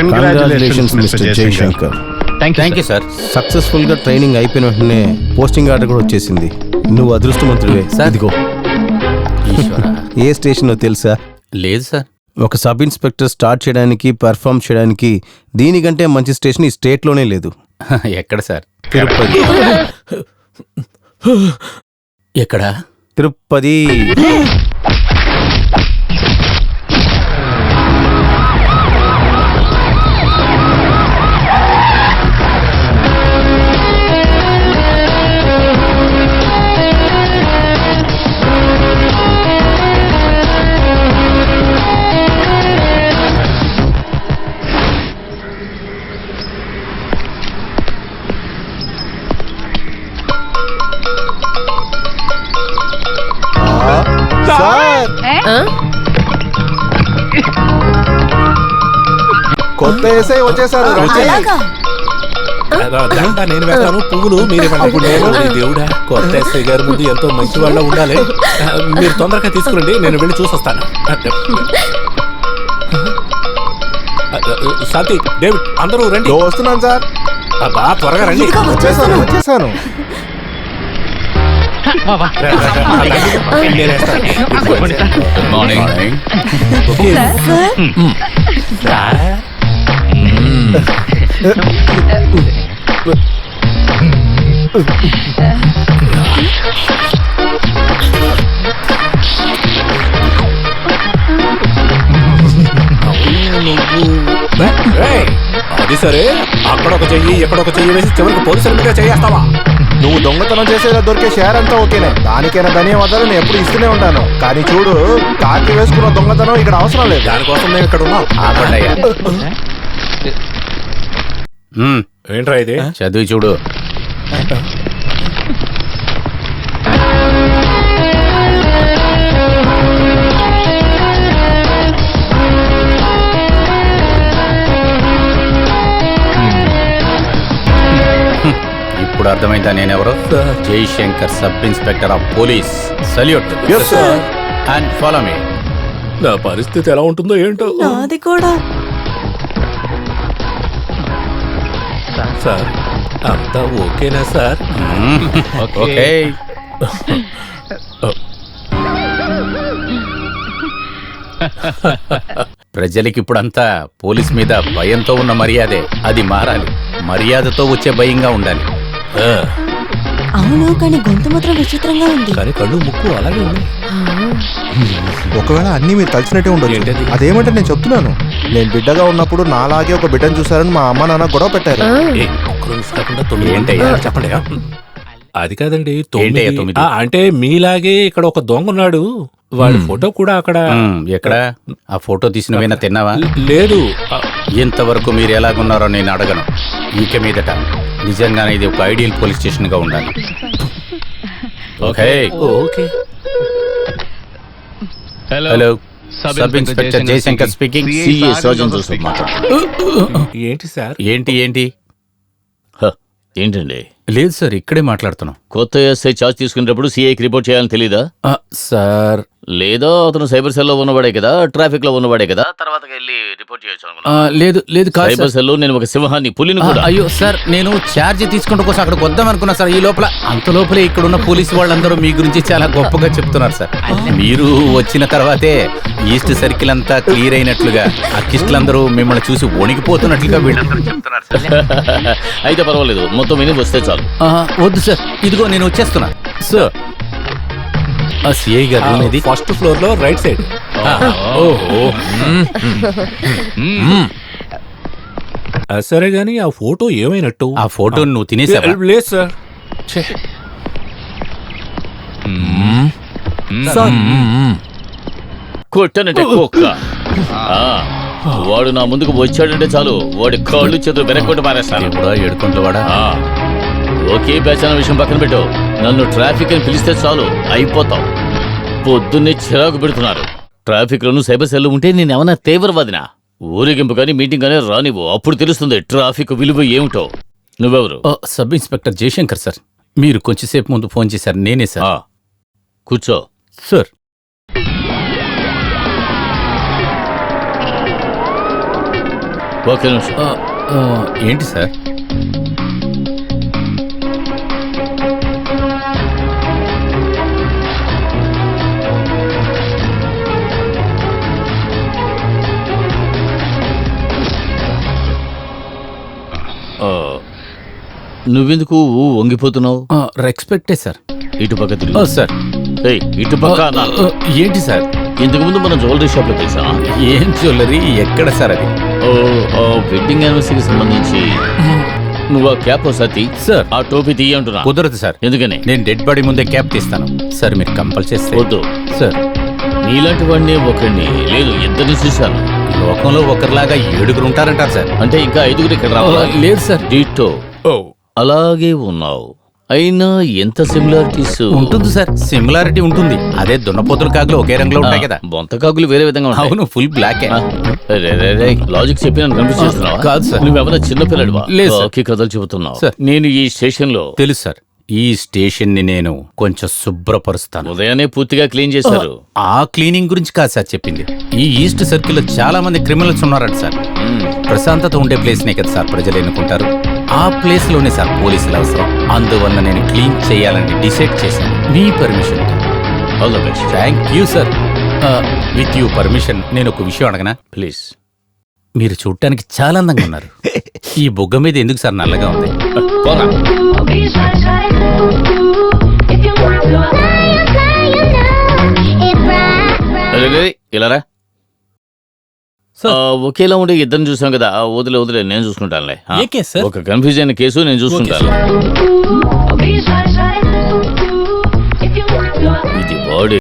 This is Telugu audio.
Congratulations mister Jayashankar. Thank you sir. Successful గా ట్రైనింగ్ అయిపోయిన వెంటనే పోస్టింగ్ ఆర్డర్ కూడా వచ్చేసింది. నువ్వు అదృష్టవంతుడివే. ఇదిగో. ఏ స్టేషన్ తెలుసా? లేదు సార్. ఒక సబ్ ఇన్స్పెక్టర్ స్టార్ట్ చేయడానికి పెర్ఫార్మ్ చేయడానికి దీనికంటే మంచి స్టేషన్ ఈ స్టేట్ లోనే లేదు. ఎక్కడ సార్? తిరుపతి. ఎక్కడ? తిరుపతి. కొత్త ఏసై వచ్చేసారు. నేను వేస్తాను, పువ్వులు మీరే. దేవుడా, కొత్త ఎస్ఐ గారి ముందు ఎంతో మంచి వాళ్ళ ఉండాలి. మీరు తొందరగా తీసుకురండి, నేను వెళ్ళి చూసొస్తాను. శాంతి, డేవిడ్, అందరూ రండి. వస్తున్నాను సార్. బాగా త్వరగా రండి. వచ్చేసాను. అది సరే, అక్కడ ఒక చెయ్యి ఎక్కడ ఒక చెయ్యి వేసి చివరికి పోలీసుల మీద చేయేస్తావా? నువ్వు దొంగతనం చేసేలా దొరికే షేర్ అంతా ఓకేనే. దానికైనా ధన్యవాదాలు నేను ఎప్పుడు ఇస్తూనే ఉంటాను. కానీ చూడు, కాకి వేసుకున్న దొంగతనం ఇక్కడ అవసరం లేదు. దానికోసం మేము ఇక్కడ ఉన్నాం. ఏంట్రా ఇది? చదివి చూడు. ఇప్పుడు అర్థమైందా నేనెవరో? Jayashankar, sub inspector of police. Salute. And follow me. నా పరిస్థితి ఎలా ఉంటుందో ఏంటో. నాది కూడా. సార్, అంతా ఓకేనా సార్? ఓకే. ప్రజలకి ఇప్పుడంతా పోలీస్ మీద భయంతో ఉన్న మర్యాదే. అది మారాలి. మర్యాదతో వచ్చే భయంగా ఉండాలి. అవును, కానీ గొంతు మాత్రం విచిత్రంగా ఉంది. కానీ కళ్ళు ముక్కు అలాగే ఉంది. ఒకవేళ అన్ని మీరు తలిచినట్టే ఉండదు. అదేమంటే నేను చెప్తున్నాను, నేను బిడ్డగా ఉన్నప్పుడు నాలాగే ఒక బిడ్డను చూసారని మా అమ్మ నాన్న గొడవ పెట్టారు. చెప్పండి. అది కాదండి, 9 అంటే మీలాగే ఇక్కడ ఒక దొంగ ఉన్నాడు. వాడి ఫోటో కూడా అక్కడ. ఎక్కడ? ఆ ఫోటో తీసినవైనా తిన్నావా? లేదు. ఇంతవరకు మీరు ఎలాగున్నారో నేను అడగను. ఇక మీదట నిజంగానే ఇది ఒక ఐడియల్ పోలీస్ స్టేషన్ గా ఉండాలి. Okay. Okay. Hello, sub inspector Jayashankar speaking. ఏంటి సార్? ఏంటి? ఏంటండి? లేదు సార్, ఇక్కడే మాట్లాడుతున్నాం. కొత్త ఎస్ఐ చార్జ్ తీసుకునేటప్పుడు సిఐకి రిపోర్ట్ చేయాలని తెలీదా సార్? లేదా అతను సైబర్ సెల్లో ఉన్నవాడే కదా, ట్రాఫిక్ లో ఉన్నవాడే కదా, తర్వాత వెళ్ళి రిపోర్ట్ చేయొచ్చు అనుకున్నా. లేదు సైబర్ సెల్లో నేను ఒక సింహాన్ని, పులిని కూడా. అయ్యో సార్, నేను ఛార్జ్ తీసుకుంటూ కోసం అక్కడికి వద్దాం అనుకున్నా సార్. ఈ లోపల అంత లోపలే ఇక్కడ ఉన్న పోలీసు వాళ్ళందరూ మీ గురించి చాలా గొప్పగా చెప్తున్నారు సార్. మీరు వచ్చిన తర్వాతే ఈస్ట్ సర్కిల్ అంతా క్లియర్ అయినట్లుగా, అక్కిస్టులందరూ మిమ్మల్ని చూసి వణికిపోతున్నట్లుగా వీళ్ళందరూ చెప్తున్నారు సార్. అయితే పర్వాలేదు, మొత్తం విని వస్తే చాలు. వద్దు సార్, ఇదిగో నేను వచ్చేస్తున్నా సార్. సిఐ గారు ఫస్ట్ ఫ్లోర్ లో రైట్ సైడ్. సరే గాని ఆ ఫోటో ఏమైనట్టు? ఆ ఫోటో నువ్వు తినేసావా? లేదు సార్. కొట్టనంటే కుక్క. వాడు నా ముందుకు వచ్చాడంటే చాలు, వాడి కాళ్ళు చేతులు వెనక్కొట్టి మారేస్తాను. కూడా ఏడుకుంటూ వాడా? ఓకే, పేచాన విషయం పక్కన పెట్టు. నన్ను ట్రాఫిక్ అని పిలిస్తే చాలు, అయిపోతావు. పొద్దున్నే చిరాకు పెడుతున్నారు. ట్రాఫిక్ లోను సైబర్ సెల్ ఉంటే నేనేమన్నా తీవ్రవాదినా? ఊరేగింపు కానీ మీటింగ్ కానీ రానివ్వు, అప్పుడు తెలుస్తుంది ట్రాఫిక్ విలువ ఏమిటో. నువ్వెవరు? Sub inspector Jayashankar sir. మీరు కొంచెంసేపు ముందు ఫోన్ చేశారు. నేనే సార్. కూర్చో. సార్, ఒకే నిమిషం. ఏంటి సార్? నువ్వెందుకు వంగిపోతున్నావు? రెస్పెక్టే సార్. ఇటు పక్క తిరుగు. సార్. ఏయ్, ఇటు పక్క అన్నాను. ఏంటి సార్? ఇంతకు ముందు మనం జ్యువెలరీ షాప్ లో తెలుసా? ఏం జ్యువెలరీ? ఎక్కడ సార్ అది? వెడ్డింగ్ యానివర్సరీకి సంబంధించి నువ్వు ఆ క్యాప్ ఒకసారి సార్. ఆ టోపీ తీయంటున్నా. కుదరదు సార్. ఎందుకని? నేను డెడ్ బాడీ ముందే క్యాప్ తీస్తాను సార్. మీరు కంపల్ చేస్తే. వద్దు సార్. నీలాంటి వాడిని ఒకడిని లేదు ఇద్దరిని చూశాను. లోకంలో ఒకరిలాగా 7 ఉంటారంటారు సార్. అంటే ఇంకా 5 ఇక్కడ రావాలి. లేదు సార్. డీటో అలాగే ఉన్నావు. అయినా ఎంత సిమిలారిటీస్ ఉంటుంది సార్. సిమిలారిటీ ఉంటుంది. అదే దున్నపోతుల కాకులు ఒకే రంగులో ఉంటాయి కదా. బొంతకాకులు వేరే విధంగా ఉంటాయి. అవును, ఫుల్ బ్లాక్. లాజిక్ చెప్పి నన్ను కన్ఫ్యూజ్ చేస్తున్నావా? కాదు సార్. నువ్వెవరైనా చిన్నపిల్లడివా? లేదు సార్. ఓకే, కథలు చెబుతున్నావు. సార్. నేను ఈ స్టేషన్ లో తెలుసు సార్. ఈ స్టేషన్ ని నేను కొంచెం శుభ్రపరుస్తాను. ఉదయాన్నే పూర్తిగా క్లీన్ చేశారు. ఆ క్లీనింగ్ గురించి కాదు సార్ చెప్పింది. ఈ ఈస్ట్ సర్కిల్ లో చాలా మంది క్రిమినల్స్ ఉన్నారంట సార్. ప్రశాంతత ఉండే ప్లేస్ నే కదా సార్ ప్రజలు ఎన్నుకుంటారు. ఆ ప్లేస్ లోనే సార్ పోలీసులు అవసరం. అందువల్ల నేను క్లీన్ చేయాలని డిసైడ్ చేశాను. మీ permission. All the best. Thank you sir. With you permission నేను ఒక విషయం అడగనా? ప్లీజ్. మీరు చూడటానికి చాలా అందంగా ఉన్నారు. ఈ బుగ్గ మీద ఎందుకు సార్ నల్లగా ఉంది? పోరా. ఇలా రా. ఒకేలా ఉండే ఇద్దరిని చూసాం కదా. వదిలే నేను చూసుకుంటానులే. ఒక కన్ఫ్యూజ్ అయిన కేసు నేను చూసుకుంటాను. ఇది బాడీ